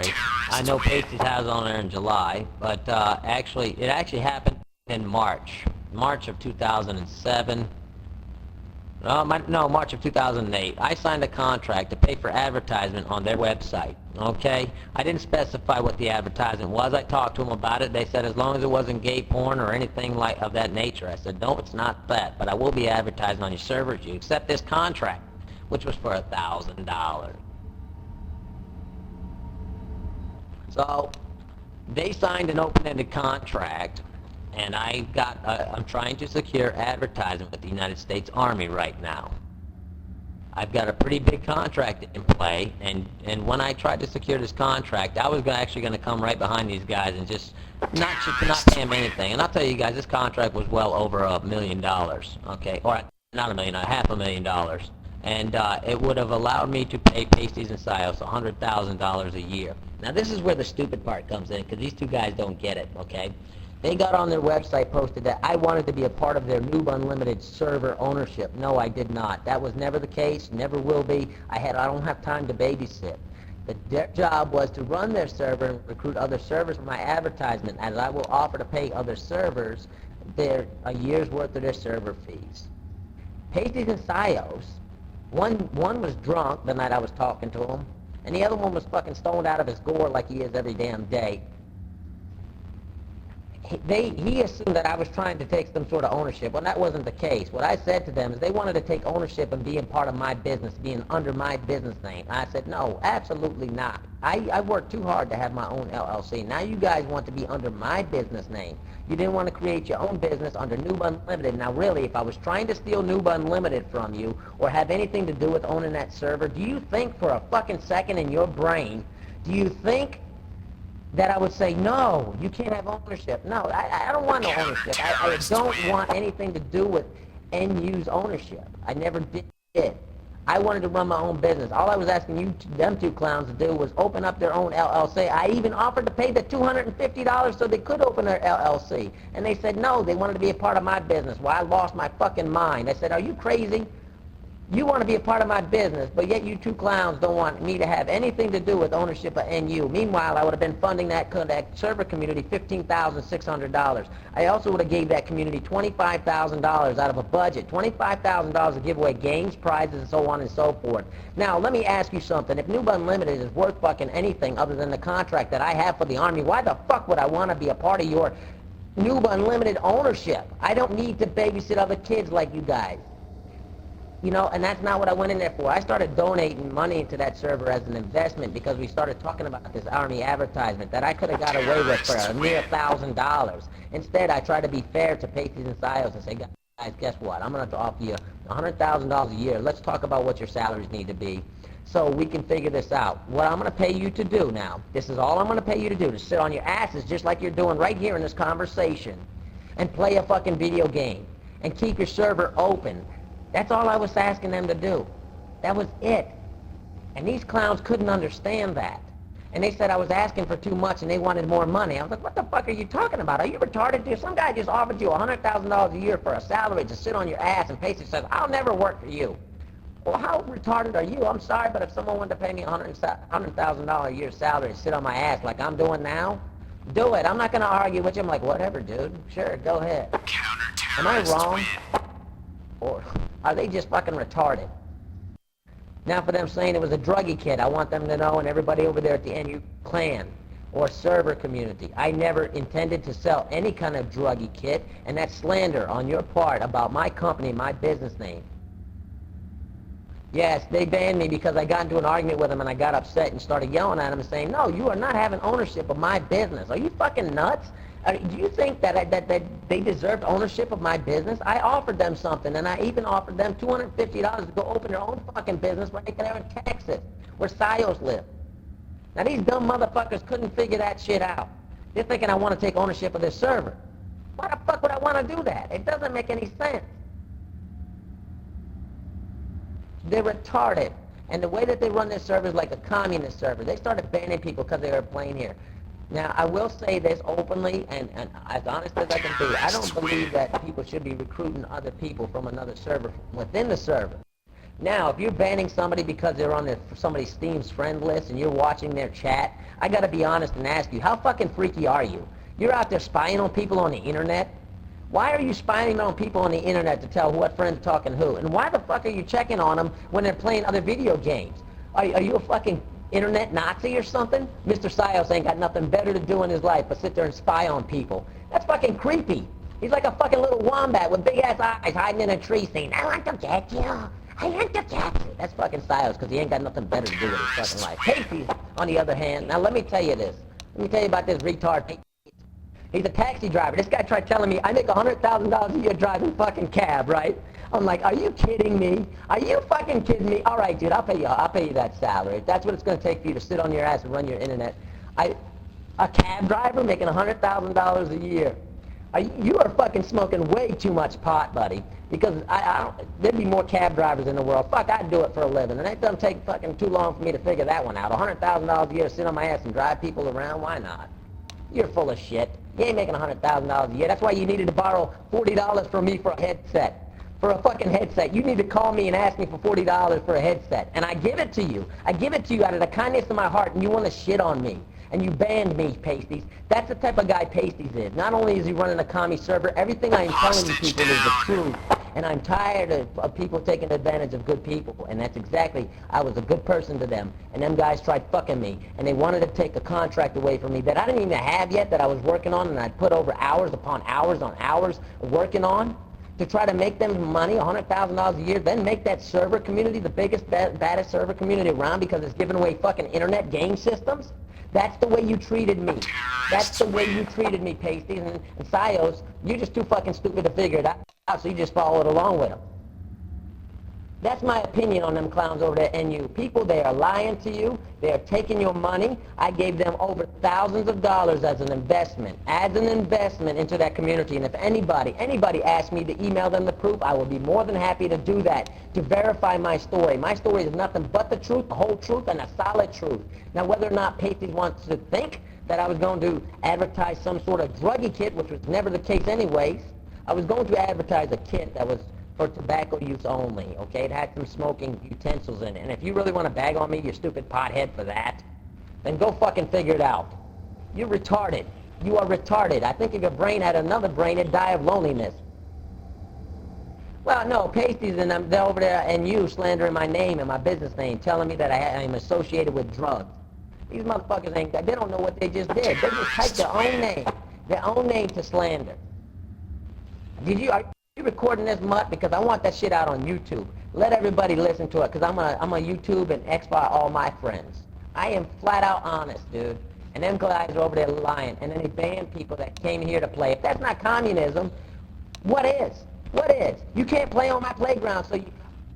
February. I know Pasties has on there in July, but it actually happened in March of 2007. No, March of 2008. I signed a contract to pay for advertisement on their website. Okay? I didn't specify what the advertisement was. I talked to them about it. They said as long as it wasn't gay porn or anything like of that nature. I said, no, it's not that, but I will be advertising on your server if you accept this contract, which was for $1,000. So they signed an open-ended contract, and I'm trying to secure advertising with the United States Army right now. I've got a pretty big contract in play, and when I tried to secure this contract, I was actually going to come right behind these guys and just not pay them anything. And I'll tell you guys, this contract was well over $1 million, okay? Or not $1 million, $500,000. And it would have allowed me to pay Pasties and Sios $100,000 a year. Now this is where the stupid part comes in, because these two guys don't get it, okay? They got on their website, posted that I wanted to be a part of their Noob Unlimited server ownership. No, I did not. That was never the case, never will be. I don't have time to babysit. Their job was to run their server and recruit other servers for my advertisement, as I will offer to pay other servers a year's worth of their server fees. Pasties and Sios, one was drunk the night I was talking to him, and the other one was fucking stoned out of his gourd like he is every damn day. He assumed that I was trying to take some sort of ownership. Well, that wasn't the case. What I said to them is they wanted to take ownership and being part of my business, being under my business name. I said, no, absolutely not. I worked too hard to have my own LLC. Now you guys want to be under my business name. You didn't want to create your own business under Noob Unlimited. Now really, if I was trying to steal Noob Unlimited from you or have anything to do with owning that server, do you think for a fucking second in your brain, do you think that I would say, no, you can't have ownership? No, I don't want no ownership. I don't want anything to do with end-use ownership. I never did. I wanted to run my own business. All I was asking them two clowns to do was open up their own LLC. I even offered to pay the $250 so they could open their LLC. And they said no, they wanted to be a part of my business. Well, I lost my fucking mind. I said, are you crazy? You want to be a part of my business, but yet you two clowns don't want me to have anything to do with ownership of NU. Meanwhile, I would have been funding that server community $15,600. I also would have gave that community $25,000 out of a budget, $25,000 to give away games, prizes, and so on and so forth. Now, let me ask you something. If Noob Unlimited is worth fucking anything other than the contract that I have for the Army, why the fuck would I want to be a part of your Noob Unlimited ownership? I don't need to babysit other kids like you guys. You know, and that's not what I went in there for. I started donating money into that server as an investment because we started talking about this Army advertisement that I could have got away with for a mere $1,000. Instead, I tried to be fair to Pasties and Sios and say, guys, guess what? I'm going to offer you $100,000 a year. Let's talk about what your salaries need to be so we can figure this out. What I'm going to pay you to do now, this is all I'm going to pay you to do, to sit on your asses just like you're doing right here in this conversation and play a fucking video game and keep your server open. That's all I was asking them to do. That was it. And these clowns couldn't understand that. And they said I was asking for too much and they wanted more money. I was like, what the fuck are you talking about? Are you retarded, dude? Some guy just offered you $100,000 a year for a salary to sit on your ass, and Pasties says, I'll never work for you. Well, how retarded are you? I'm sorry, but if someone wanted to pay me $100,000 a year salary to sit on my ass like I'm doing now, do it. I'm not going to argue with you. I'm like, whatever, dude. Sure, go ahead. Am I wrong? Or are they just fucking retarded? Now for them saying it was a druggy kid, I want them to know, and everybody over there at the NU clan or server community, I never intended to sell any kind of druggy kit, and that's slander on your part about my company, my business name. Yes, they banned me because I got into an argument with them and I got upset and started yelling at them and saying, no, you are not having ownership of my business. Are you fucking nuts? Do you think that they deserved ownership of my business? I offered them something, and I even offered them $250 to go open their own fucking business right there in Texas, where Sios live. Now these dumb motherfuckers couldn't figure that shit out. They're thinking I want to take ownership of this server. Why the fuck would I want to do that? It doesn't make any sense. They're retarded. And the way that they run their server is like a communist server. They started banning people because they were playing here. Now, I will say this openly and as honest as I can be. I don't believe that people should be recruiting other people from another server within the server. Now, if you're banning somebody because they're on somebody's Steam's friend list and you're watching their chat, I gotta be honest and ask you, how fucking freaky are you? You're out there spying on people on the internet? Why are you spying on people on the internet to tell what friends are talking who? And why the fuck are you checking on them when they're playing other video games? Are you a fucking internet Nazi or something? Mr. Sios ain't got nothing better to do in his life but sit there and spy on people. That's fucking creepy. He's like a fucking little wombat with big ass eyes hiding in a tree saying, I want to get you. I want to get you. That's fucking Sios because he ain't got nothing better to do with his fucking life. Casey, on the other hand, now let me tell you this. Let me tell you about this retard. He's a taxi driver. This guy tried telling me I make $100,000 a year driving fucking cab, right? I'm like, are you kidding me? Are you fucking kidding me? All right, dude, I'll pay you that salary. That's what it's going to take for you to sit on your ass and run your internet. A cab driver making $100,000 a year. You are fucking smoking way too much pot, buddy. Because there'd be more cab drivers in the world. Fuck, I'd do it for a living. And it doesn't take fucking too long for me to figure that one out. $100,000 a year to sit on my ass and drive people around? Why not? You're full of shit. You ain't making $100,000 a year. That's why you needed to borrow $40 from me for a headset. For a fucking headset. You need to call me and ask me for $40 for a headset. And I give it to you. I give it to you out of the kindness of my heart, and you want to shit on me. And you banned me, Pasties. That's the type of guy Pasties is. Not only is he running a commie server, everything I am telling you people is the truth. And I'm tired of people taking advantage of good people. And that's exactly, I was a good person to them. And them guys tried fucking me. And they wanted to take a contract away from me that I didn't even have yet, that I was working on, and I put over hours upon hours on hours working on to try to make them money, $100,000 a year, then make that server community the biggest, baddest server community around because it's giving away fucking internet game systems. That's the way you treated me. That's the way you treated me, Pasties. And Sios, you're just too fucking stupid to figure it out, so you just followed along with them. That's my opinion on them clowns over there. And you people, they are lying to you. They are taking your money. I gave them over thousands of dollars as an investment into that community. And if anybody asks me to email them the proof, I will be more than happy to do that, to verify my story. My story is nothing but the truth, the whole truth, and a solid truth. Now, whether or not Pasties wants to think that I was going to advertise some sort of druggy kit, which was never the case anyways, I was going to advertise a kit that was for tobacco use only, okay? It had some smoking utensils in it. And if you really want to bag on me, you stupid pothead, for that, then go fucking figure it out. You're retarded. You are retarded. I think if your brain had another brain, it'd die of loneliness. Well, no, Pasties and them, they're over there, and you slandering my name and my business name, telling me that I'm associated with drugs. These motherfuckers they don't know what they just did. They just typed their own name to slander. Are you recording this mutt? Because I want that shit out on YouTube. Let everybody listen to it, because I'm a YouTube and X-File all my friends. I am flat out honest, dude. And them guys are over there lying. And then they ban people that came here to play. If that's not communism, what is? What is? You can't play on my playground, so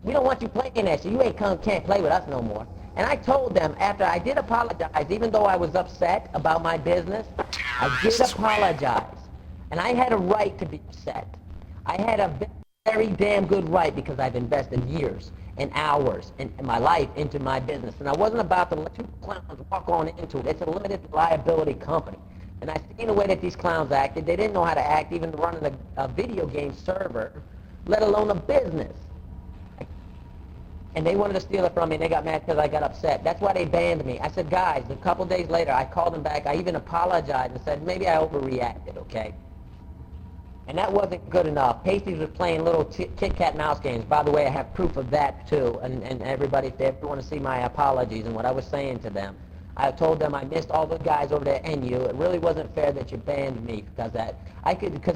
we don't want you playing there, so you can't play with us no more. And I told them, after I did apologize, even though I was upset about my business, I did apologize. And I had a right to be upset. I had a very damn good right because I've invested years and hours in my life into my business. And I wasn't about to let two clowns walk on into it. It's a limited liability company. And I seen the way that these clowns acted. They didn't know how to act even running a video game server, let alone a business. And they wanted to steal it from me, and they got mad because I got upset. That's why they banned me. I said, guys, a couple days later, I called them back. I even apologized and said, maybe I overreacted, okay? And that wasn't good enough. Pasties was playing little Kit Kat mouse games. By the way, I have proof of that, too. And everybody, if they ever want to see my apologies and what I was saying to them, I told them I missed all the guys over there and you. It really wasn't fair that you banned me because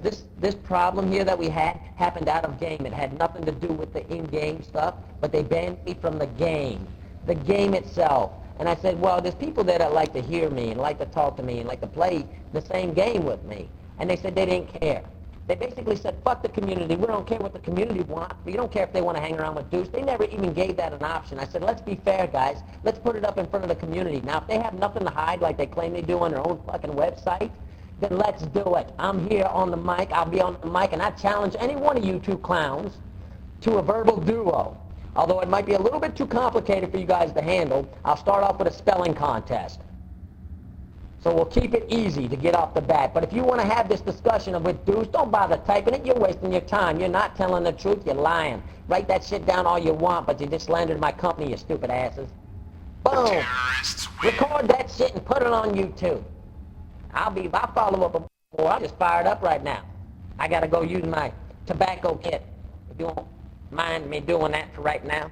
this problem here that we had happened out of game. It had nothing to do with the in-game stuff, but they banned me from the game itself. And I said, well, there's people there that like to hear me and like to talk to me and like to play the same game with me. And they said they didn't care. They basically said, fuck the community. We don't care what the community wants. We don't care if they want to hang around with Deuce. They never even gave that an option. I said, let's be fair, guys. Let's put it up in front of the community. Now, if they have nothing to hide like they claim they do on their own fucking website, then let's do it. I'm here on the mic. I'll be on the mic, and I challenge any one of you two clowns to a verbal duo. Although it might be a little bit too complicated for you guys to handle, I'll start off with a spelling contest. So we'll keep it easy to get off the bat. But if you want to have this discussion with Deuce, don't bother typing it. You're wasting your time. You're not telling the truth. You're lying. Write that shit down all you want, but you just slandered my company, you stupid asses. Boom. Record that shit and put it on YouTube. I'll follow up more. I'm just fired up right now. I got to go use my tobacco kit. If you won't mind me doing that for right now.